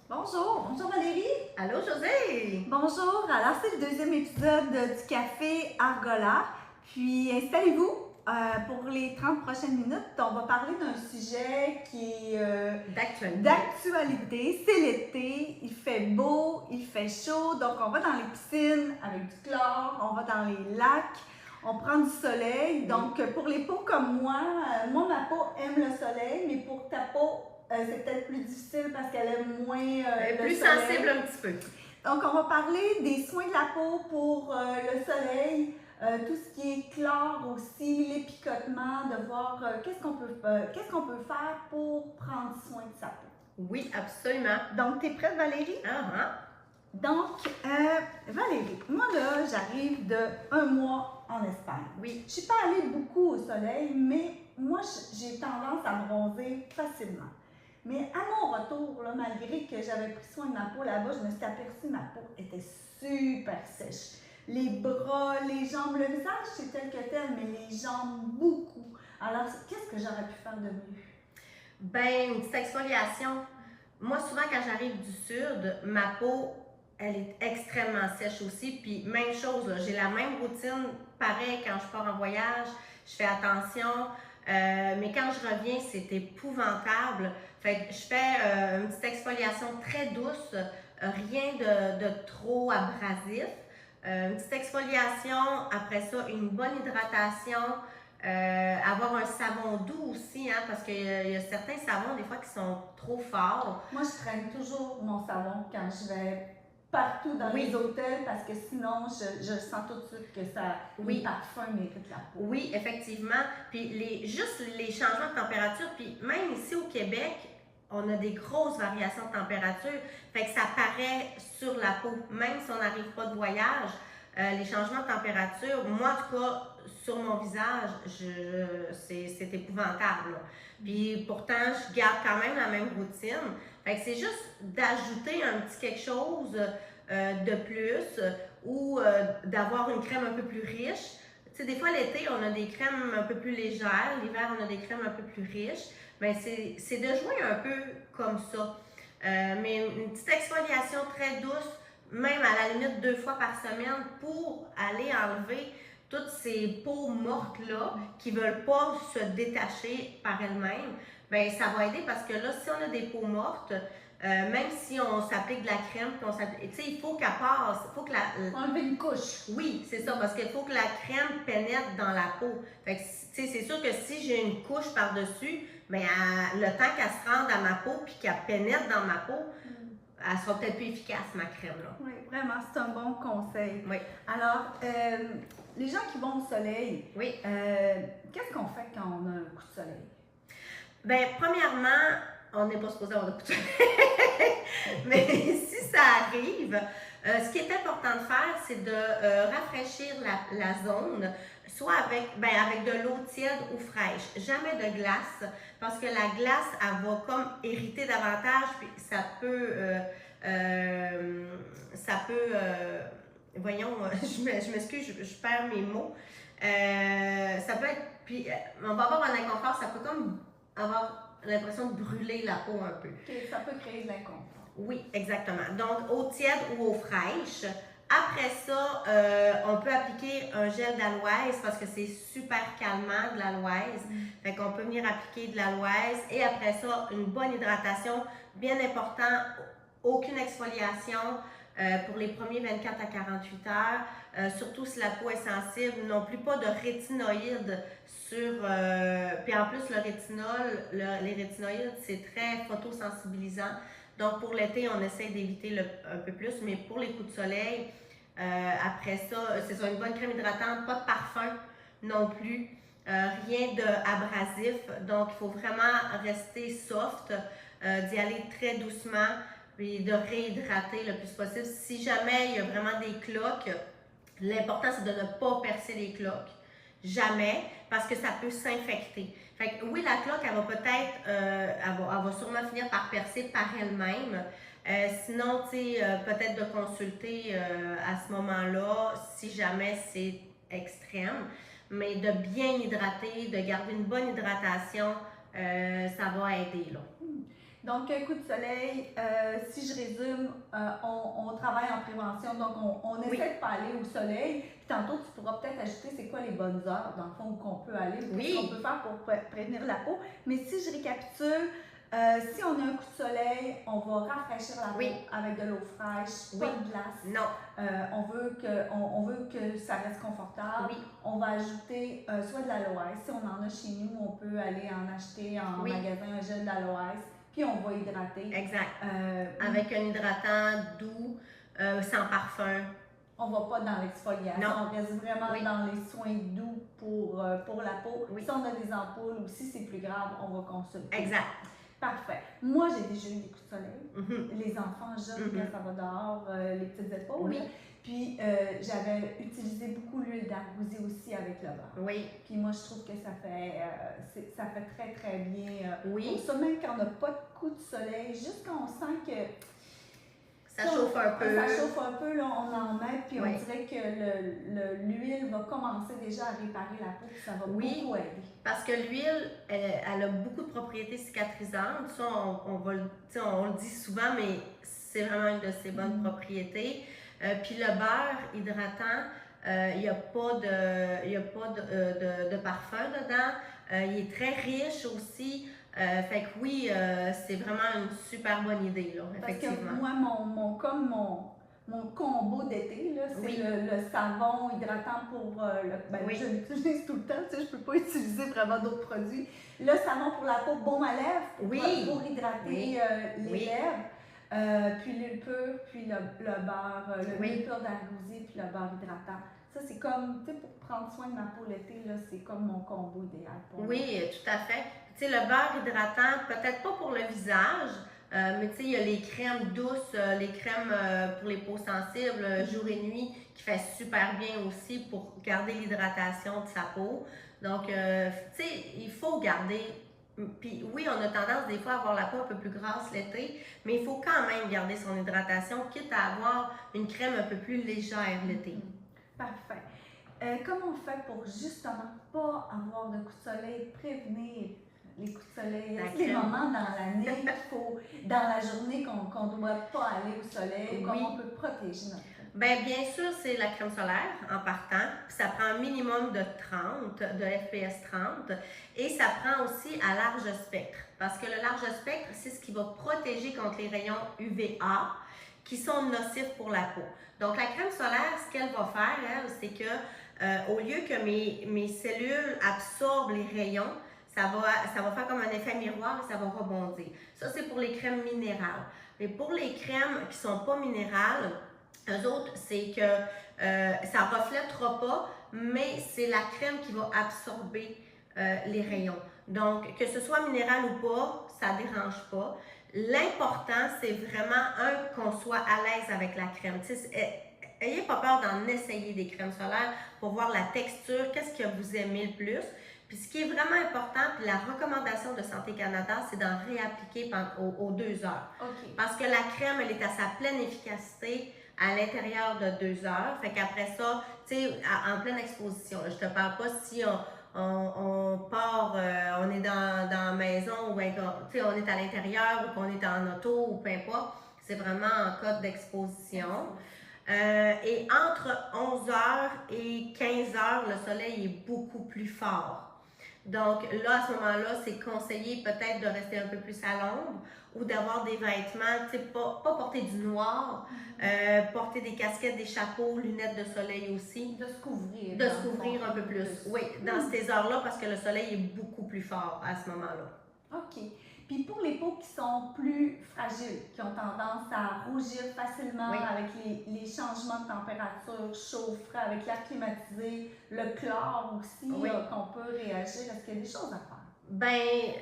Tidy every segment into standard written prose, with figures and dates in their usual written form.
Bonjour Valérie. Allô, José? Bonjour, alors c'est le deuxième épisode du Café Argola. Puis installez-vous pour les 30 prochaines minutes. On va parler d'un sujet qui est d'actualité. C'est l'été, il fait beau, il fait chaud, donc on va dans les piscines avec du chlore, on va dans les lacs. On prend du soleil. Donc, pour les peaux comme moi, ma peau aime le soleil, mais pour ta peau, c'est peut-être plus difficile parce qu'elle aime moins Elle est le plus soleil. sensible un petit peu. Donc, on va parler des soins de la peau pour le soleil, tout ce qui est chlore aussi, les picotements, de voir qu'est-ce qu'on peut faire pour prendre soin de sa peau. Oui, absolument. Donc, tu es prête, Valérie? Donc, Valérie, moi là, j'arrive de 1 mois en Espagne. Oui. Je ne suis pas allée beaucoup au soleil, mais moi, j'ai tendance à bronzer facilement. Mais à mon retour, là, malgré que j'avais pris soin de ma peau là-bas, je me suis aperçue que ma peau était super sèche. Les bras, les jambes, le visage, c'est tel que tel, mais les jambes, beaucoup. Alors, qu'est-ce que j'aurais pu faire de mieux? Ben, une petite exfoliation. Moi, souvent, quand j'arrive du sud, ma peau, elle est extrêmement sèche aussi. Puis, même chose, j'ai la même routine, pareil, quand je pars en voyage, je fais attention. Mais quand je reviens, c'est épouvantable. Fait que je fais une petite exfoliation très douce, rien de trop abrasif. Une petite exfoliation, après ça, une bonne hydratation. Avoir un savon doux aussi, hein, parce qu'il y a certains savons des fois qui sont trop forts. Moi, je traîne toujours mon savon quand je vais partout dans les hôtels parce que sinon, je sens tout de suite que le parfum mérite la peau. Oui, effectivement. Puis juste les changements de température, puis même ici au Québec, on a des grosses variations de température. Fait que ça paraît sur la peau, même si on n'arrive pas de voyage. Les changements de température, moi en tout cas, sur mon visage, c'est épouvantable. Là. Puis pourtant, je garde quand même la même routine. Fait que c'est juste d'ajouter un petit quelque chose de plus ou d'avoir une crème un peu plus riche. Tu sais, des fois, l'été, on a des crèmes un peu plus légères. L'hiver, on a des crèmes un peu plus riches. Bien, c'est de jouer un peu comme ça. Mais une petite exfoliation très douce, même à la limite 2 fois par semaine, pour aller enlever toutes ces peaux mortes-là qui ne veulent pas se détacher par elles-mêmes, bien, ça va aider parce que là, si on a des peaux mortes, même si on s'applique de la crème, il faut qu'elle passe, il faut que enlever une couche. Oui, c'est ça, parce qu'il faut que la crème pénètre dans la peau. Fait que, c'est sûr que si j'ai une couche par-dessus, bien, le temps qu'elle se rende à ma peau puis qu'elle pénètre dans ma peau, elle sera peut-être plus efficace, ma crème, là. Oui, vraiment, c'est un bon conseil. Oui. Alors, les gens qui vont au soleil, qu'est-ce qu'on fait quand on a un coup de soleil? Bien, premièrement, on n'est pas supposé avoir de coup de soleil. Mais si ça arrive, ce qui est important de faire, c'est de rafraîchir la zone, soit avec de l'eau tiède ou fraîche. Jamais de glace, parce que la glace, elle va comme hériter davantage, puis ça peut voyons, je m'excuse, je perds mes mots. Ça peut être, puis on va avoir un inconfort, ça peut comme avoir l'impression de brûler la peau un peu. Okay, ça peut créer de l'inconfort. Oui, exactement. Donc, eau tiède ou eau fraîche. Après ça, on peut appliquer un gel d'aloès parce que c'est super calmant de l'aloès. Fait qu'on peut venir appliquer de l'aloès et après ça, une bonne hydratation. Bien important, aucune exfoliation pour les premiers 24 à 48 heures. Surtout si la peau est sensible, non plus pas de rétinoïdes sur... puis en plus, le rétinol, les rétinoïdes, c'est très photosensibilisant. Donc, pour l'été, on essaie d'éviter un peu plus, mais pour les coups de soleil, après ça, c'est ça, une bonne crème hydratante, pas de parfum non plus, rien d'abrasif. Donc, il faut vraiment rester soft, d'y aller très doucement, puis de réhydrater le plus possible. Si jamais il y a vraiment des cloques, l'important, c'est de ne pas percer les cloques. Jamais, parce que ça peut s'infecter. Fait que oui, la cloque, elle va peut-être, elle va sûrement finir par percer par elle-même. Sinon, tu sais, peut-être de consulter à ce moment-là, si jamais c'est extrême. Mais de bien hydrater, de garder une bonne hydratation, ça va aider, là. Donc, un coup de soleil, si si je résume, on travaille en prévention, donc on essaie de pas aller au soleil. Puis tantôt, tu pourras peut-être ajouter c'est quoi les bonnes heures, dans le fond, qu'on peut aller, ou qu'est-ce qu'on peut faire pour prévenir la peau. Mais si je récapitule, si on a un coup de soleil, on va rafraîchir la peau avec de l'eau fraîche, pas de glace. Non. On veut que ça reste confortable. On va ajouter soit de l'aloès. Si on en a chez nous, on peut aller en acheter en magasin un gel d'aloès. Puis on va hydrater. Exact. Avec un hydratant doux, sans parfum. On va pas dans l'exfoliation, on reste vraiment dans les soins doux pour la peau. Si on a des ampoules ou si c'est plus grave, on va consulter. Exact. Parfait. Moi, j'ai déjà eu des coups de soleil. Les enfants jeunes, quand ça va dehors, les petites épaules. Puis, j'avais utilisé beaucoup l'huile d'argousier aussi avec le beurre. Puis moi, je trouve que ça fait très, très bien. Pour ça, même quand on n'a pas de coup de soleil, juste quand on sent que ça chauffe un peu. Ça chauffe un peu, là, on en met, puis on dirait que l'huile va commencer déjà à réparer la peau, puis ça va beaucoup aider. Parce que l'huile, elle a beaucoup de propriétés cicatrisantes. Ça, on le dit souvent, mais c'est vraiment une de ses bonnes propriétés. Puis le beurre hydratant, il n'y a pas de parfum dedans. Il est très riche aussi. Fait que oui, c'est vraiment une super bonne idée, là, effectivement. Parce que moi, mon combo d'été, c'est le savon hydratant pour je l'utilise tout le temps, tu sais, je peux pas utiliser vraiment d'autres produits. Le savon pour la peau, baume à lèvres, pour hydrater les lèvres. Puis l'huile pure, puis le beurre, l'huile pure d'argousier, puis le beurre hydratant. Ça, c'est comme, tu sais, pour prendre soin de ma peau l'été, c'est comme mon combo idéal pour moi. Oui, tout à fait. Tu sais, le beurre hydratant, peut-être pas pour le visage, mais tu sais, il y a les crèmes douces, les crèmes pour les peaux sensibles, jour et nuit, qui fait super bien aussi pour garder l'hydratation de sa peau. Donc, tu sais, il faut garder. Puis oui, on a tendance des fois à avoir la peau un peu plus grasse l'été, mais il faut quand même garder son hydratation, quitte à avoir une crème un peu plus légère l'été. Parfait. Comment on fait pour justement pas avoir de coups de soleil, prévenir les coups de soleil? Est-ce qu'il y a des moments dans l'année qu'il faut, dans la journée, qu'on ne doit pas aller au soleil? Comment on peut protéger notre peau? Bien sûr, c'est la crème solaire en partant. Puis ça prend un minimum de 30, de FPS 30. Et ça prend aussi à large spectre. Parce que le large spectre, c'est ce qui va protéger contre les rayons UVA qui sont nocifs pour la peau. Donc, la crème solaire, ce qu'elle va faire, elle, c'est que au lieu que mes cellules absorbent les rayons, ça va faire comme un effet miroir et ça va rebondir. Ça, c'est pour les crèmes minérales. Mais pour les crèmes qui ne sont pas minérales, eux autres, c'est que ça ne reflètera pas, mais c'est la crème qui va absorber les rayons. Donc, que ce soit minéral ou pas, ça ne dérange pas. L'important, c'est vraiment, qu'on soit à l'aise avec la crème. Ayez pas peur d'en essayer des crèmes solaires pour voir la texture, qu'est-ce que vous aimez le plus. Puis ce qui est vraiment important, puis la recommandation de Santé Canada, c'est d'en réappliquer aux 2 heures. Parce que la crème, elle est à sa pleine efficacité à l'intérieur de 2 heures. Fait qu'après ça, tu sais, en pleine exposition, je te parle pas si on part, on est dans la maison, ou on est à l'intérieur, ou qu'on est en auto, ou peu importe. C'est vraiment en cas d'exposition. Et entre 11h et 15h, le soleil est beaucoup plus fort. Donc là, à ce moment-là, c'est conseillé peut-être de rester un peu plus à l'ombre ou d'avoir des vêtements, tu sais, pas porter du noir, porter des casquettes, des chapeaux, lunettes de soleil aussi. De se couvrir. De se couvrir un peu plus. Oui, dans ces heures-là, parce que le soleil est beaucoup plus fort à ce moment-là. OK. Puis pour les peaux qui sont plus fragiles, qui ont tendance à rougir facilement avec les changements de température, chaud, frais, avec l'air climatisé, le chlore aussi, qu'on peut réagir, est-ce qu'il y a des choses à faire? Bien,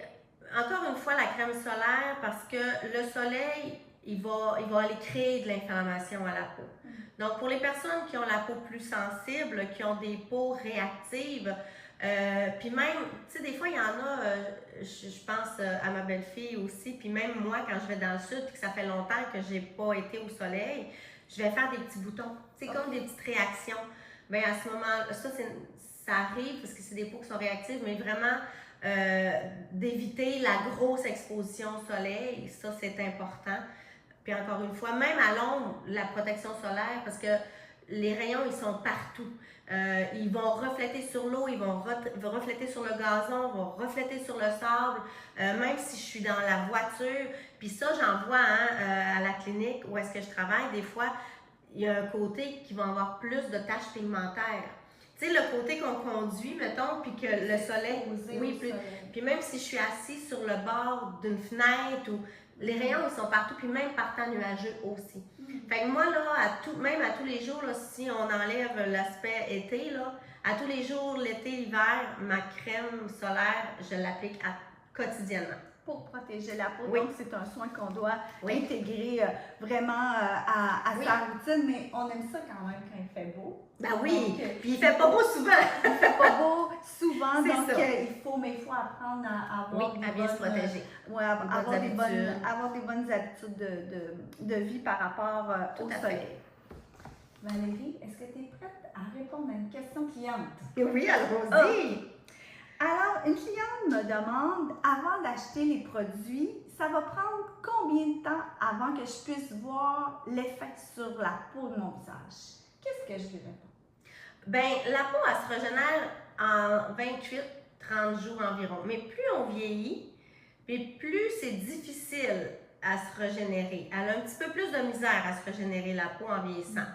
encore une fois, la crème solaire, parce que le soleil, il va aller créer de l'inflammation à la peau. Donc, pour les personnes qui ont la peau plus sensible, qui ont des peaux réactives, puis même, tu sais, des fois, il y en a, je pense à ma belle-fille aussi, puis même moi, quand je vais dans le sud, puis que ça fait longtemps que j'ai pas été au soleil, je vais faire des petits boutons, c'est comme des petites réactions. Bien, à ce moment-là, ça arrive, parce que c'est des peaux qui sont réactives, mais vraiment, d'éviter la grosse exposition au soleil, ça, c'est important. Puis encore une fois, même à l'ombre, la protection solaire, parce que les rayons, ils sont partout. Ils vont refléter sur l'eau, ils vont refléter sur le gazon, vont refléter sur le sable, même si je suis dans la voiture. Puis ça, j'en vois à la clinique où est-ce que je travaille, des fois, il y a un côté qui va avoir plus de taches pigmentaires. Tu sais, le côté qu'on conduit, mettons, puis que le soleil... Oui, puis même si je suis assise sur le bord d'une fenêtre, ou les rayons, ils sont partout, puis même par temps nuageux aussi. Fait que moi, là, même à tous les jours, là, si on enlève l'aspect été, là, à tous les jours, l'été, l'hiver, ma crème solaire, je l'applique quotidiennement. Pour protéger la peau. Oui. Donc, c'est un soin qu'on doit Oui. intégrer vraiment à sa routine, mais on aime ça quand même quand il fait beau. Ben oui, donc, puis il fait pas beau souvent. Il fait pas beau souvent, C'est donc ça. il faut apprendre à avoir à bien se protéger. avoir des bonnes habitudes de vie par rapport au soleil. Valérie, est-ce que tu es prête à répondre à une question cliente? Oui, allons-y. Alors, une cliente me demande, avant d'acheter les produits, ça va prendre combien de temps avant que je puisse voir l'effet sur la peau de mon visage? Qu'est-ce que je lui réponds? Bien, la peau, elle se régénère en 28-30 jours environ. Mais plus on vieillit, puis plus c'est difficile à se régénérer. Elle a un petit peu plus de misère à se régénérer la peau en vieillissant.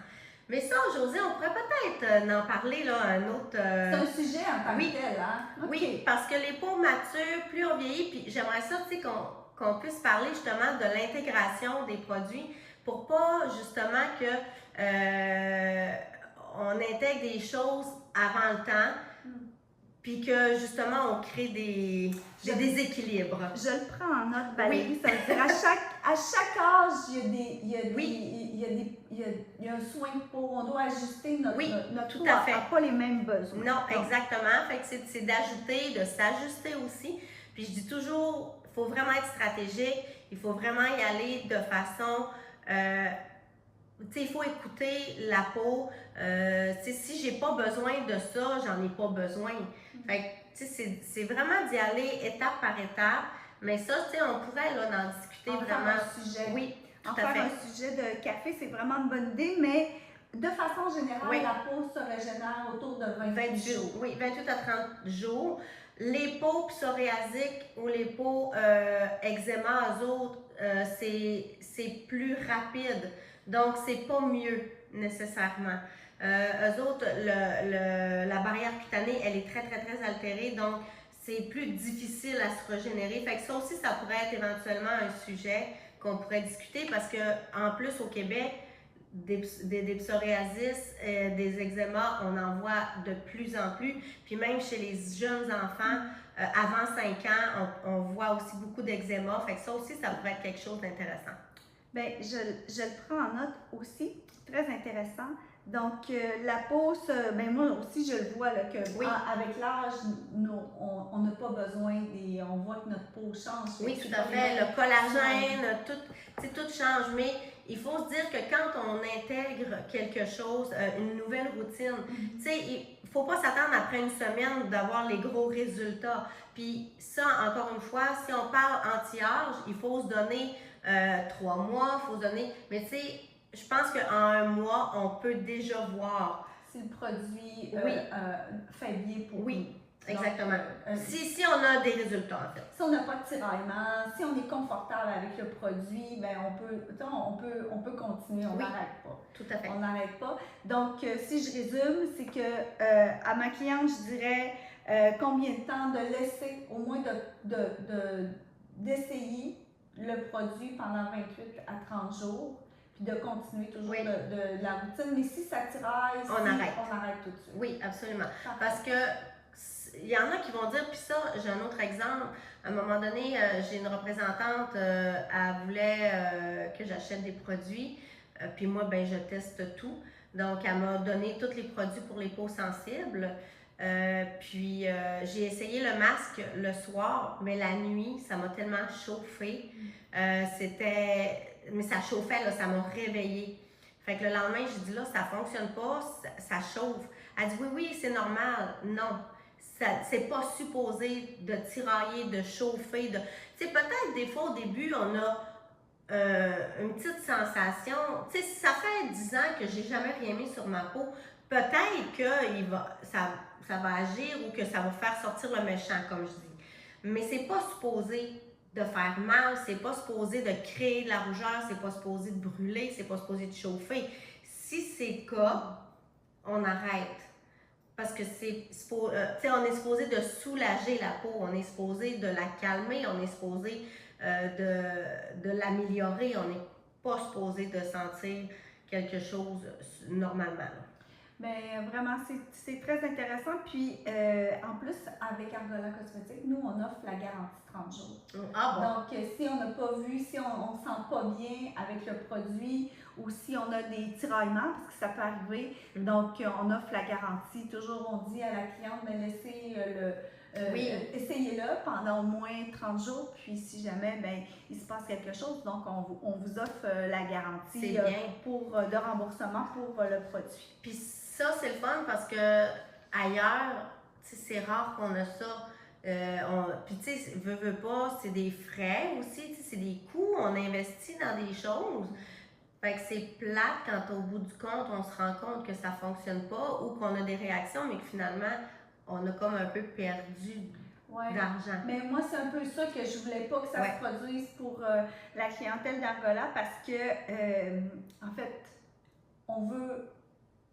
Mais ça, Josée, on pourrait peut-être en parler là, un autre... C'est un sujet en tant oui. que tel, hein? Okay. Oui, parce que les peaux matures, plus on vieillit, puis j'aimerais ça, tu sais, qu'on puisse parler justement de l'intégration des produits pour pas justement que on intègre des choses avant le temps, puis que justement on crée des déséquilibres. Je le prends en note, Valérie. Ça veut dire à chaque âge, il y a un soin de peau. On doit ajuster notre tout peau à fait. n'a pas les mêmes besoins. Non, exactement. Fait que c'est d'ajouter, de s'ajuster aussi. Puis je dis toujours, il faut vraiment être stratégique. Il faut vraiment y aller de façon... tu sais, il faut écouter la peau. Si j'ai pas besoin de ça, j'en ai pas besoin. Fait que, tu sais, c'est vraiment d'y aller étape par étape. Mais ça, tu sais, on pourrait là, en discuter vraiment. Un sujet. Oui, tout en à faire fait. un sujet de café, c'est vraiment une bonne idée, mais de façon générale, la peau se régénère autour de 28 jours. Oui, 28 à 30 jours. Les peaux psoriasiques ou les peaux eczéma, eux autres, c'est plus rapide. Donc, c'est pas mieux nécessairement. Eux autres, la barrière cutanée, elle est très, très, très altérée. Donc, c'est plus difficile à se régénérer. Fait que ça aussi, ça pourrait être éventuellement un sujet qu'on pourrait discuter parce que en plus, au Québec, des psoriasis, des eczémas, on en voit de plus en plus. Puis même chez les jeunes enfants, avant 5 ans, on voit aussi beaucoup d'eczéma. Fait que ça aussi, ça pourrait être quelque chose d'intéressant. Bien, je le prends en note aussi. Très intéressant. Donc, la peau, ben moi aussi, je le vois là, que avec l'âge, on n'a pas besoin on voit que notre peau change. Oui, tout à fait. Le collagène, tout change. Mais il faut se dire que quand on intègre quelque chose, une nouvelle routine, tu sais, il ne faut pas s'attendre après une semaine d'avoir les gros résultats. Puis ça, encore une fois, si on parle anti-âge, il faut se donner 3 mois, il faut se donner... Mais tu sais, je pense qu'en 1 mois, on peut déjà voir. Si le produit fait bien pour nous. Exactement. Donc, si on a des résultats, en fait. Si on n'a pas de tiraillement, si on est confortable avec le produit, ben on peut continuer, on n'arrête pas. Tout à fait. On n'arrête pas. Donc, si je résume, c'est que à ma cliente, je dirais combien de temps de laisser, au moins d'essayer le produit pendant 28 à 30 jours, puis de continuer toujours de la routine. Mais si ça tiraille, on arrête tout de suite. Oui, absolument. Parce que il y en a qui vont dire, puis ça, j'ai un autre exemple. À un moment donné, j'ai une représentante, elle voulait que j'achète des produits, puis moi, ben, je teste tout. Donc, elle m'a donné tous les produits pour les peaux sensibles. Puis, j'ai essayé le masque le soir, mais la nuit, ça m'a tellement chauffé. Mais ça chauffait, là, ça m'a réveillée. Fait que le lendemain, j'ai dit, là, ça fonctionne pas, ça chauffe. Elle dit, oui, c'est normal. Non. C'est pas supposé de tirailler, de chauffer. Tu sais, peut-être des fois au début, on a une petite sensation. Tu sais, si ça fait 10 ans que j'ai jamais rien mis sur ma peau, peut-être que ça va agir ou que ça va faire sortir le méchant, comme je dis. Mais c'est pas supposé de faire mal, c'est pas supposé de créer de la rougeur, c'est pas supposé de brûler, c'est pas supposé de chauffer. Si c'est le cas, on arrête. Parce que on est supposé de soulager la peau, on est supposé de la calmer, on est supposé de l'améliorer, on n'est pas supposé de sentir quelque chose normalement. Bien, vraiment, c'est très intéressant. Puis, en plus, avec Argola Cosmétique, nous, on offre la garantie 30 jours. Ah bon? Donc, si on n'a pas vu, si on ne se sent pas bien avec le produit ou si on a des tiraillements, parce que ça peut arriver, donc on offre la garantie. Toujours, on dit à la cliente, mais laissez essayez-le pendant au moins 30 jours, puis si jamais il se passe quelque chose, donc on vous offre la garantie de remboursement pour le produit. Puis ça, c'est le fun parce que ailleurs, c'est rare qu'on a ça. Puis tu sais, veut pas, c'est des frais aussi, c'est des coûts, on investit dans des choses. Fait que c'est plate quand au bout du compte, on se rend compte que ça fonctionne pas ou qu'on a des réactions, mais que finalement, on a comme un peu perdu d'argent. Mais moi, c'est un peu ça que je voulais pas que ça se produise pour la clientèle d'Argola parce que, en fait, on veut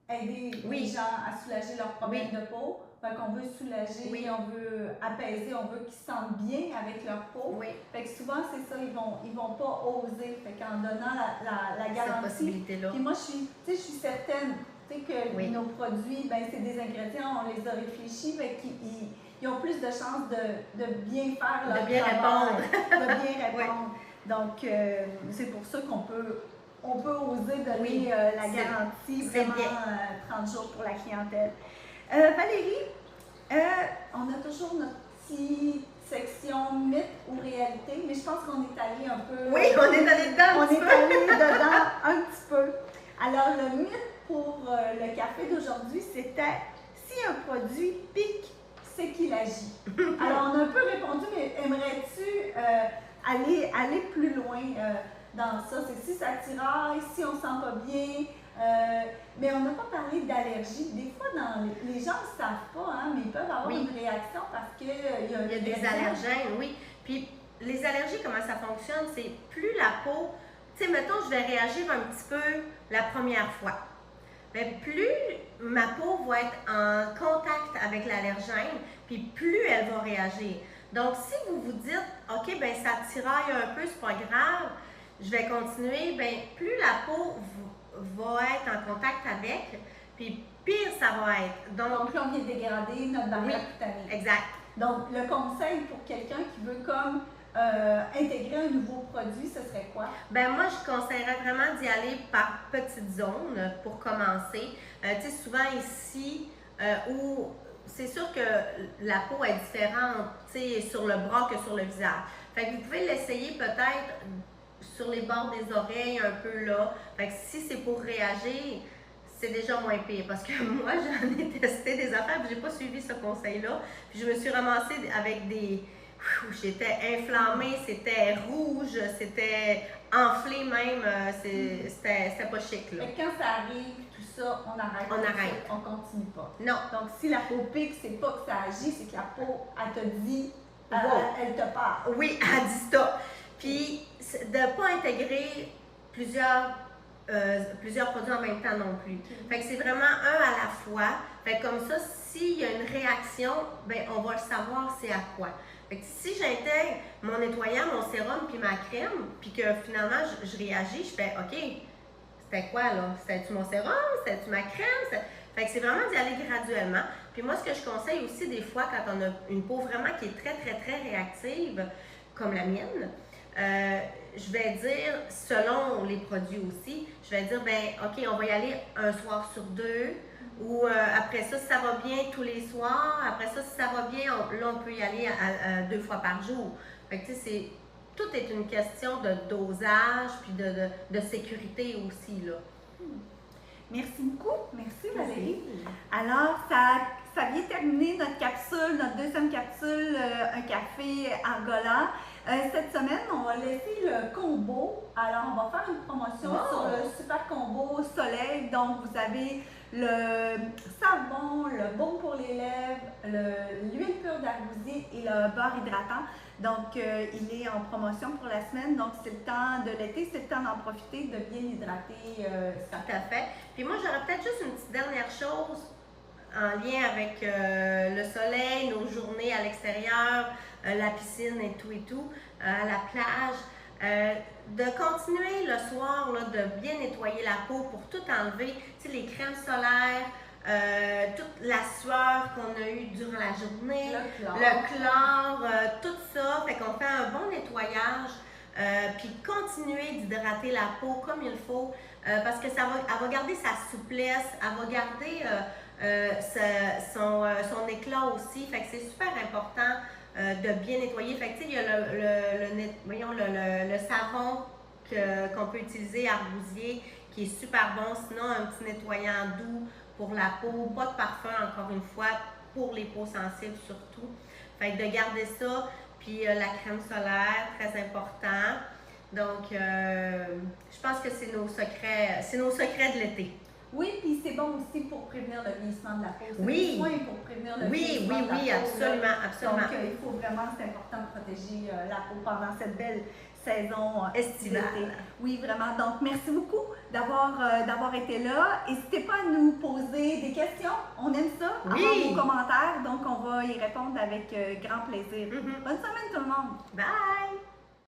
aider les gens à soulager leurs problèmes de peau. Fait qu'on veut soulager, on veut apaiser, on veut qu'ils se sentent bien avec leur peau. Fait que souvent, c'est ça, ils vont pas oser. Fait qu'en donnant la garantie. Puis moi, je suis certaine que nos produits, c'est des ingrédients, on les a réfléchis, fait qu'ils ont plus de chances de bien faire leur travail. De bien répondre. Donc, c'est pour ça qu'on peut oser donner la garantie vraiment 30 jours pour la clientèle. Valérie, on a toujours notre petite section mythe ou réalité, mais je pense qu'on est allé un peu... Oui, on est allé dedans un petit peu. Alors, le mythe pour le café d'aujourd'hui, c'était si un produit pique, c'est qu'il agit. Alors, on a un peu répondu, mais aimerais-tu aller plus loin dans ça? C'est si ça tiraille, si on ne sent pas bien. Mais on n'a pas parlé d'allergie. Des fois, les gens ne savent pas, hein, mais ils peuvent avoir une réaction parce qu'il y a des allergènes, oui. Puis les allergies, comment ça fonctionne? C'est plus la peau, tu sais, mettons, je vais réagir un petit peu la première fois. Mais plus ma peau va être en contact avec l'allergène, puis plus elle va réagir. Donc, si vous vous dites, OK, ça tiraille un peu, c'est pas grave, je vais continuer, plus la peau va être en contact avec, puis pire ça va être. Donc là, on vient de dégrader notre barrière cutanée. Exact. Donc, le conseil pour quelqu'un qui veut comme intégrer un nouveau produit, ce serait quoi? Moi, je conseillerais vraiment d'y aller par petites zones pour commencer. Tu sais, souvent ici, où c'est sûr que la peau est différente, tu sais, sur le bras que sur le visage. Fait que vous pouvez l'essayer peut-être sur les bords des oreilles, un peu là. Fait que si c'est pour réagir, c'est déjà moins pire. Parce que moi, j'en ai testé des affaires, puis j'ai pas suivi ce conseil-là. Puis je me suis ramassée avec des... J'étais inflammée, c'était rouge, c'était enflé même, c'était pas chic là. Et quand ça arrive, tout ça, on arrête. On continue pas. Non. Donc si la peau pique, c'est pas que ça agit, c'est que la peau, elle te dit, elle te parle. Oui, elle dit stop. Puis de ne pas intégrer plusieurs produits en même temps non plus. Fait que c'est vraiment un à la fois. Fait que comme ça, s'il y a une réaction, on va le savoir c'est à quoi. Fait que si j'intègre mon nettoyant, mon sérum puis ma crème, puis que finalement je réagis, je fais OK, c'était quoi là? C'était-tu mon sérum? C'était-tu ma crème? Fait que c'est vraiment d'y aller graduellement. Puis moi, ce que je conseille aussi des fois quand on a une peau vraiment qui est très, très, très réactive, comme la mienne, je vais dire, selon les produits aussi, je vais dire, OK, on va y aller un soir sur deux, ou après ça, si ça va bien tous les soirs, après ça, si ça va bien, là, on peut y aller à 2 fois par jour. Fait que, tu sais, tout est une question de dosage, puis de sécurité aussi, là. Merci beaucoup. Merci, Valérie. Alors, ça vient terminer notre capsule, notre deuxième capsule, un café Argola. Cette semaine, on va laisser le combo. Alors, on va faire une promotion sur le super combo soleil. Donc, vous avez le savon, le baume pour les lèvres, l'huile pure d'arbousier et le beurre hydratant. Donc, il est en promotion pour la semaine. Donc, c'est le temps de l'été, c'est le temps d'en profiter, de bien hydrater ça. Tout à fait. Puis moi, j'aurais peut-être juste une petite dernière chose en lien avec le soleil, nos journées à l'extérieur, la piscine et tout, à la plage. De continuer le soir là, de bien nettoyer la peau pour tout enlever, tu sais, les crèmes solaires, toute la sueur qu'on a eue durant la journée, le chlore, tout ça. Fait qu'on fait un bon nettoyage, puis continuer d'hydrater la peau comme il faut, parce que elle va garder sa souplesse, elle va garder son éclat aussi. Fait que c'est super important de bien nettoyer. Fait que tu sais, il y a le savon qu'on peut utiliser, arbousier, qui est super bon. Sinon, un petit nettoyant doux pour la peau, pas de parfum encore une fois, pour les peaux sensibles surtout. Fait que de garder ça, puis la crème solaire, très important. Donc, je pense que c'est nos secrets de l'été. Oui, puis c'est bon aussi pour prévenir le vieillissement de la peau. Oui. Des soins pour prévenir le vieillissement de la peau. Absolument. Donc, il faut vraiment, c'est important de protéger la peau pendant cette belle saison estivale. Oui, vraiment. Donc, merci beaucoup d'avoir été là. N'hésitez pas à nous poser des questions. On aime ça. Oui. Avoir vos commentaires. Donc, on va y répondre avec grand plaisir. Mm-hmm. Bonne semaine tout le monde. Bye!